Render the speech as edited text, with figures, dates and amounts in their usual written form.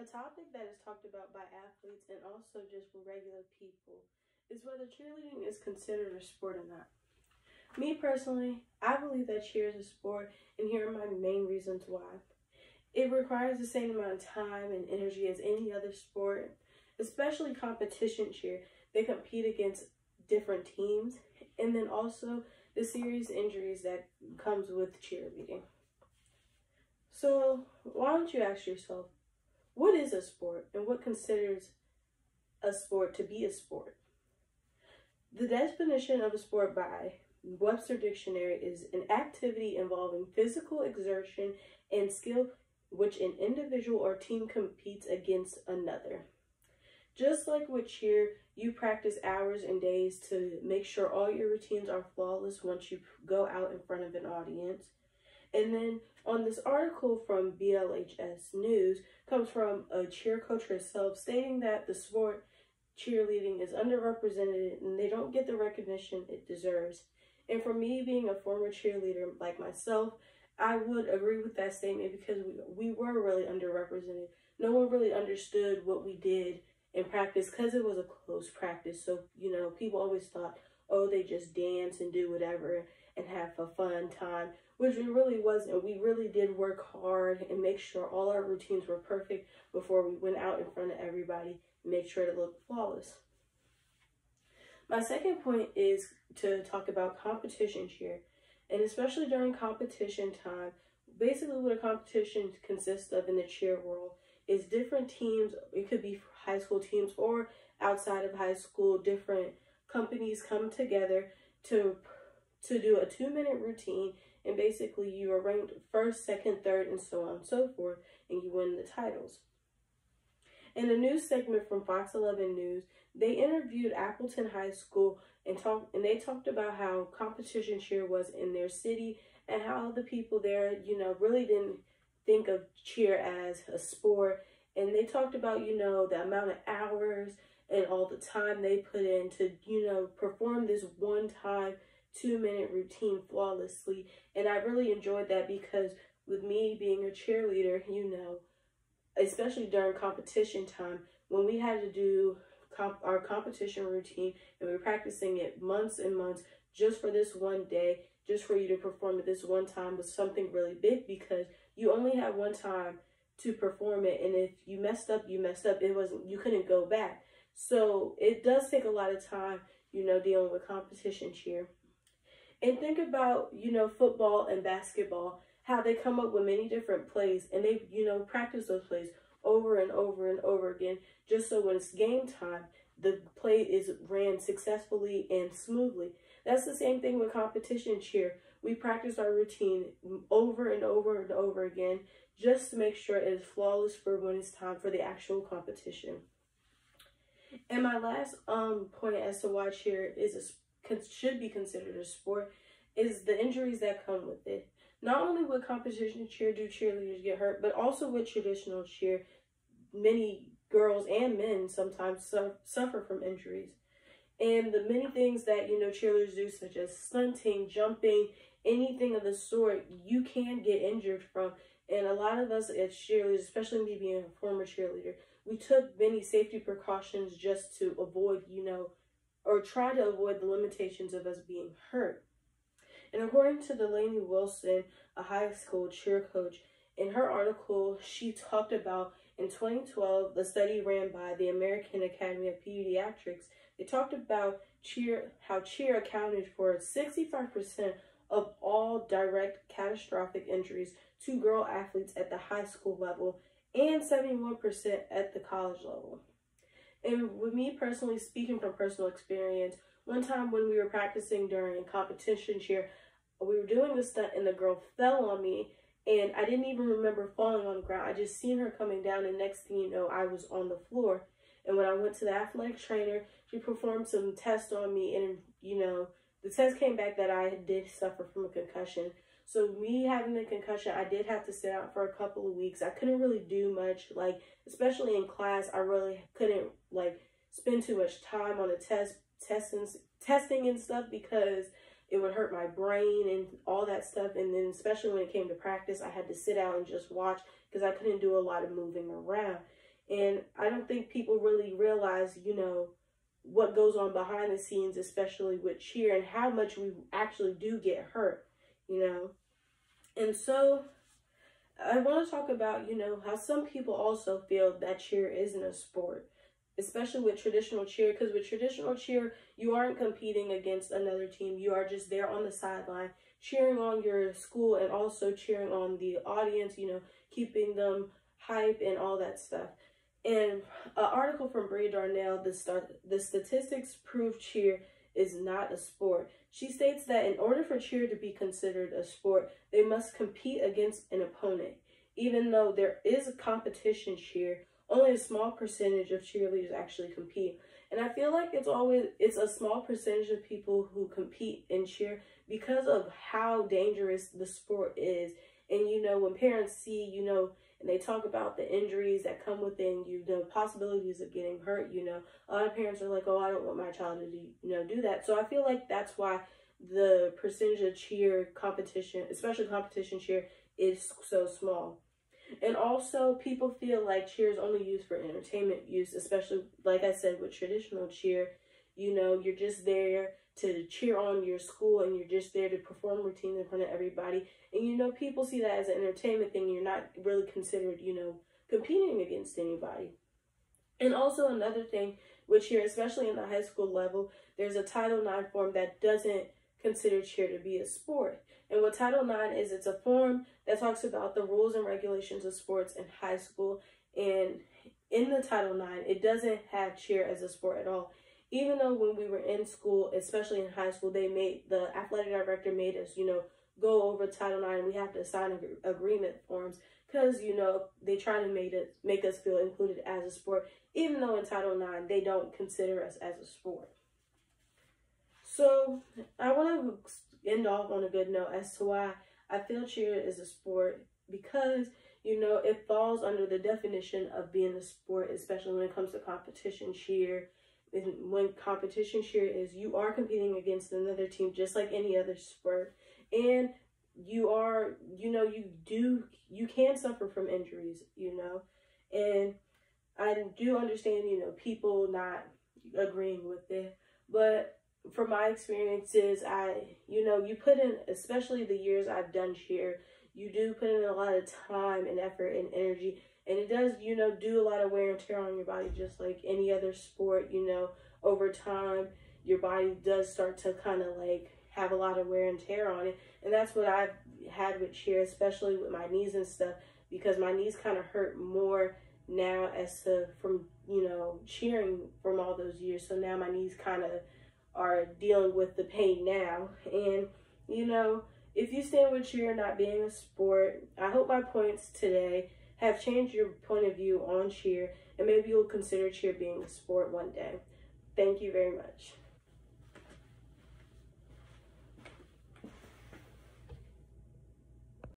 A topic that is talked about by athletes and also just regular people is whether cheerleading is considered a sport or not. Me personally, I believe that cheer is a sport, and here are my main reasons why. It requires the same amount of time and energy as any other sport, especially competition cheer. They compete against different teams, and then also the serious injuries that comes with cheerleading. So why don't you ask yourself, what is a sport and what considers a sport to be a sport? The definition of a sport by Webster Dictionary is an activity involving physical exertion and skill which an individual or team competes against another. Just like with cheer, you practice hours and days to make sure all your routines are flawless once you go out in front of an audience. And then on this article from BLHS News comes from a cheer coach herself stating that the sport cheerleading is underrepresented and they don't get the recognition it deserves. And for me, being a former cheerleader like myself, I would agree with that statement because we were really underrepresented. No one really understood what we did in practice because it was a close practice. So, people always thought, oh, they just dance and do whatever and have a fun time, which it really wasn't. We really did work hard and make sure all our routines were perfect before we went out in front of everybody and make sure it looked flawless. My second point is to talk about competition cheer, and especially during competition time. Basically what a competition consists of in the cheer world is different teams. It could be high school teams or outside of high school, different companies come together to do a 2-minute routine, and basically you are ranked first, second, third, and so on and so forth, and you win the titles. In a news segment from Fox 11 News, they interviewed Appleton High School and they talked about how competition cheer was in their city and how the people there, really didn't think of cheer as a sport. And they talked about, the amount of hours and all the time they put in to, perform this one-time 2-minute routine flawlessly. And I really enjoyed that because with me being a cheerleader, especially during competition time, when we had to do our competition routine and we were practicing it months and months just for this one day, just for you to perform it this one time, was something really big because you only had one time to perform it, and if you messed up, you messed up. You couldn't go back. So it does take a lot of time, dealing with competition cheer. And think about, football and basketball, how they come up with many different plays and they, practice those plays over and over and over again, just so when it's game time, the play is ran successfully and smoothly. That's the same thing with competition cheer. We practice our routine over and over and over again, just to make sure it is flawless for when it's time for the actual competition. And my last point as to why cheer should be considered a sport is the injuries that come with it. Not only with competition cheer do cheerleaders get hurt, but also with traditional cheer, many girls and men sometimes suffer from injuries. And the many things that, cheerleaders do, such as stunting, jumping, anything of the sort, you can get injured from. And a lot of us as cheerleaders, especially me being a former cheerleader, we took many safety precautions just to avoid, or try to avoid the limitations of us being hurt. And according to Delaney Wilson, a high school cheer coach, in her article, she talked about in 2012, the study ran by the American Academy of Pediatrics. They talked about how cheer accounted for 65% of all direct catastrophic injuries to girl athletes at the high school level and 71% at the college level. And with me personally, speaking from personal experience, one time when we were practicing during competition cheer, we were doing a stunt and the girl fell on me, and I didn't even remember falling on the ground. I just seen her coming down, and next thing you know, I was on the floor. And when I went to the athletic trainer, she performed some tests on me, and the test came back that I did suffer from a concussion. So me having the concussion, I did have to sit out for a couple of weeks. I couldn't really do much, especially in class. I really couldn't spend too much time on the testing and stuff because it would hurt my brain and all that stuff. And then especially when it came to practice, I had to sit out and just watch because I couldn't do a lot of moving around. And I don't think people really realize, what goes on behind the scenes, especially with cheer, and how much we actually do get hurt, And so I want to talk about, how some people also feel that cheer isn't a sport, especially with traditional cheer, because with traditional cheer, you aren't competing against another team. You are just there on the sideline, cheering on your school and also cheering on the audience, keeping them hype and all that stuff. And an article from Brea Darnell, the statistics prove cheer is not a sport. She states that in order for cheer to be considered a sport, they must compete against an opponent. Even though there is a competition cheer, only a small percentage of cheerleaders actually compete. And I feel like it's a small percentage of people who compete in cheer because of how dangerous the sport is. And when parents see, and they talk about the injuries that come within, possibilities of getting hurt, a lot of parents are like, oh, I don't want my child to do that. So I feel like that's why the percentage of cheer competition, especially competition cheer, is so small. And also, people feel like cheer is only used for entertainment use, especially, like I said, with traditional cheer. You're just there to cheer on your school, and you're just there to perform routines in front of everybody. And, people see that as an entertainment thing. You're not really considered, competing against anybody. And also another thing with cheer, especially in the high school level, there's a Title IX form that doesn't consider cheer to be a sport. And what Title IX is, it's a form that talks about the rules and regulations of sports in high school. And in the Title IX, it doesn't have cheer as a sport at all. Even though when we were in school, especially in high school, the athletic director made us, go over Title IX, and we have to sign agreement forms because, they try to make us feel included as a sport, even though in Title IX, they don't consider us as a sport. So I want to end off on a good note as to why I feel cheer is a sport, because, it falls under the definition of being a sport, especially when it comes to competition cheer. And when competition cheer is, you are competing against another team just like any other sport. And you are, you can suffer from injuries, And I do understand, people not agreeing with it. But from my experiences, you put in, especially the years I've done cheer, you do put in a lot of time and effort and energy. And it does, do a lot of wear and tear on your body, just like any other sport. Over time, your body does start to kind of like have a lot of wear and tear on it. And that's what I've had with cheer, especially with my knees and stuff, because my knees kind of hurt more now from cheering from all those years. So now my knees kind of are dealing with the pain now. And, if you stand with cheer not being a sport, I hope my points today have changed your point of view on cheer, and maybe you'll consider cheer being a sport one day. Thank you very much.